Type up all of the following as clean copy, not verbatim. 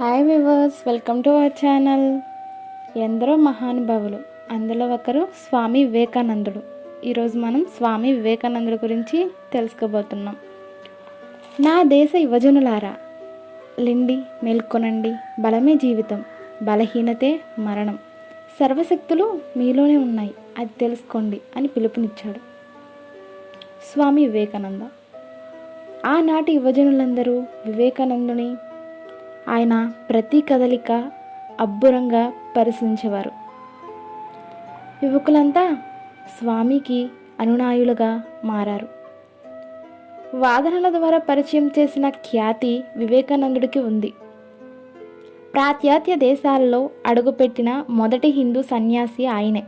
Hi viewers, welcome to our channel. ఎందరో మహానుభావులు, అందులో ఒకరు స్వామి వివేకానందుడు. ఈరోజు మనం స్వామి వివేకానందుడు గురించి తెలుసుకోబోతున్నాం. నా దేశ యువజనులారా, లిండి మేల్కొనండి, బలమే జీవితం, బలహీనతే మరణం, సర్వశక్తులు మీలోనే ఉన్నాయి, అది తెలుసుకోండి అని పిలుపునిచ్చాడు స్వామి వివేకానంద. ఆనాటి యువజనులందరూ వివేకానందుని ఆయన ప్రతి కదలిక అబ్బురంగా పరిశీలించేవారు. యువకులంతా స్వామికి అనునాయులుగా మారారు. వాదనల ద్వారా పరిచయం చేసిన ఖ్యాతి వివేకానందుడికి ఉంది. పాశ్చాత్య దేశాలలో అడుగుపెట్టిన మొదటి హిందూ సన్యాసి ఆయనే.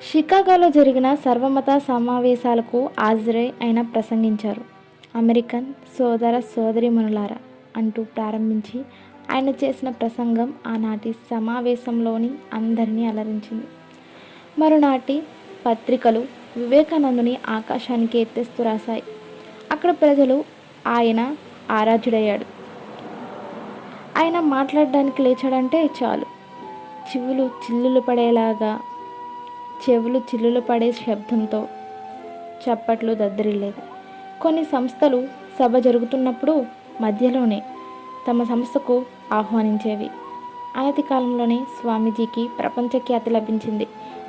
షికాగోలో జరిగిన సర్వమత సమావేశాలకు హాజరై ఆయన ప్రసంగించారు. అమెరికన్ సోదర సోదరీమణులారా అంటూ ప్రారంభించి ఆయన చేసిన ప్రసంగం ఆనాటి సమావేశంలోని అందరినీ అలరించింది. మరునాటి పత్రికలు వివేకానందుని ఆకాశానికి ఎత్తేస్తూ రాశాయి. అక్కడ ప్రజలు ఆయన ఆరాధ్యుడయ్యాడు. ఆయన మాట్లాడడానికి లేచాడంటే చాలు చెవులు చిల్లులు పడే శబ్దంతో చప్పట్లు దద్దరిల్లేది. కొన్ని సంస్థలు సభ జరుగుతున్నప్పుడు మధ్యలోనే తమ సంస్థకు ఆహ్వానించేవి. అనతి కాలంలోనే స్వామీజీకి ప్రపంచ ఖ్యాతి లభించింది.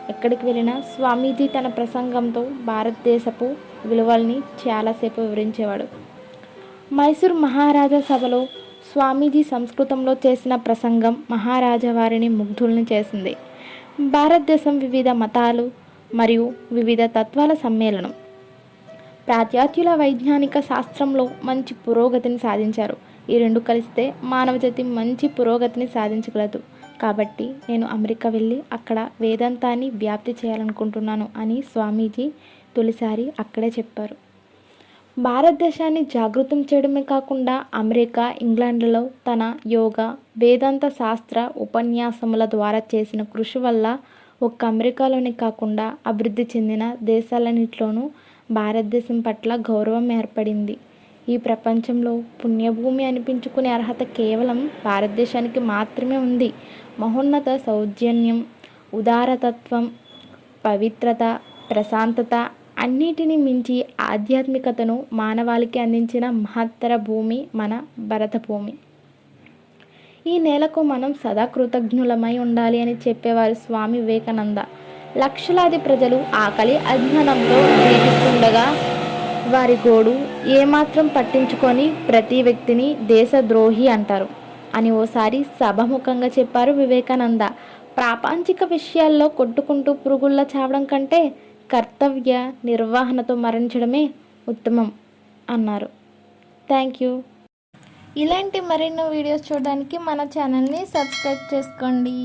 ఎక్కడికి వెళ్ళినా స్వామీజీ తన ప్రసంగంతో భారతదేశపు విలువల్ని చాలాసేపు వివరించేవాడు. మైసూర్ మహారాజా సభలో స్వామీజీ సంస్కృతంలో చేసిన ప్రసంగం మహారాజా వారిని ముగ్ధుల్ని చేసింది. భారతదేశం వివిధ మతాలు మరియు వివిధ తత్వాల సమ్మేళనం. పాశ్చాత్యుల వైజ్ఞానిక శాస్త్రంలో మంచి పురోగతిని సాధించారు. ఈ రెండు కలిస్తే మానవజాతి మంచి పురోగతిని సాధించగలదు. కాబట్టి నేను అమెరికా వెళ్ళి అక్కడ వేదాంతాన్ని వ్యాప్తి చేయాలనుకుంటున్నాను అని స్వామీజీ తొలిసారి అక్కడే చెప్పారు. భారతదేశాన్ని జాగృతం చేయడమే కాకుండా అమెరికా, ఇంగ్లాండ్లలో తన యోగా, వేదాంత శాస్త్ర ఉపన్యాసముల ద్వారా చేసిన కృషి వల్ల ఒక్క అమెరికాలోనే కాకుండా అభివృద్ధి చెందిన దేశాలన్నింటిలోనూ భారతదేశం పట్ల గౌరవం ఏర్పడింది. ఈ ప్రపంచంలో పుణ్యభూమి అనిపించుకునే అర్హత కేవలం భారతదేశానికి మాత్రమే ఉంది. మహోన్నత సౌజన్యం, ఉదారతత్వం, పవిత్రత, ప్రశాంతత, అన్నిటినీ మించి ఆధ్యాత్మికతను మానవాళికి అందించిన మహత్తర భూమి మన భరత భూమి. ఈ నేలకు మనం సదా కృతజ్ఞులమై ఉండాలి అని చెప్పేవారు స్వామి వివేకానంద. లక్షలాది ప్రజలు ఆకలి అజ్ఞానంలో జీవిస్తుండగా వారి గోడు ఏమాత్రం పట్టించుకొని ప్రతి వ్యక్తిని దేశద్రోహి అంటారు అని ఓసారి సభముఖంగా చెప్పారు వివేకానంద. ప్రాపంచిక విషయాల్లో కొట్టుకుంటూ పురుగుల్లా చావడం కంటే కర్తవ్య నిర్వహణతో మరణించడమే ఉత్తమం అన్నారు. Thank you. ఇలాంటి మరెన్నో వీడియోస్ చూడడానికి మన ఛానల్ని సబ్స్క్రైబ్ చేసుకోండి.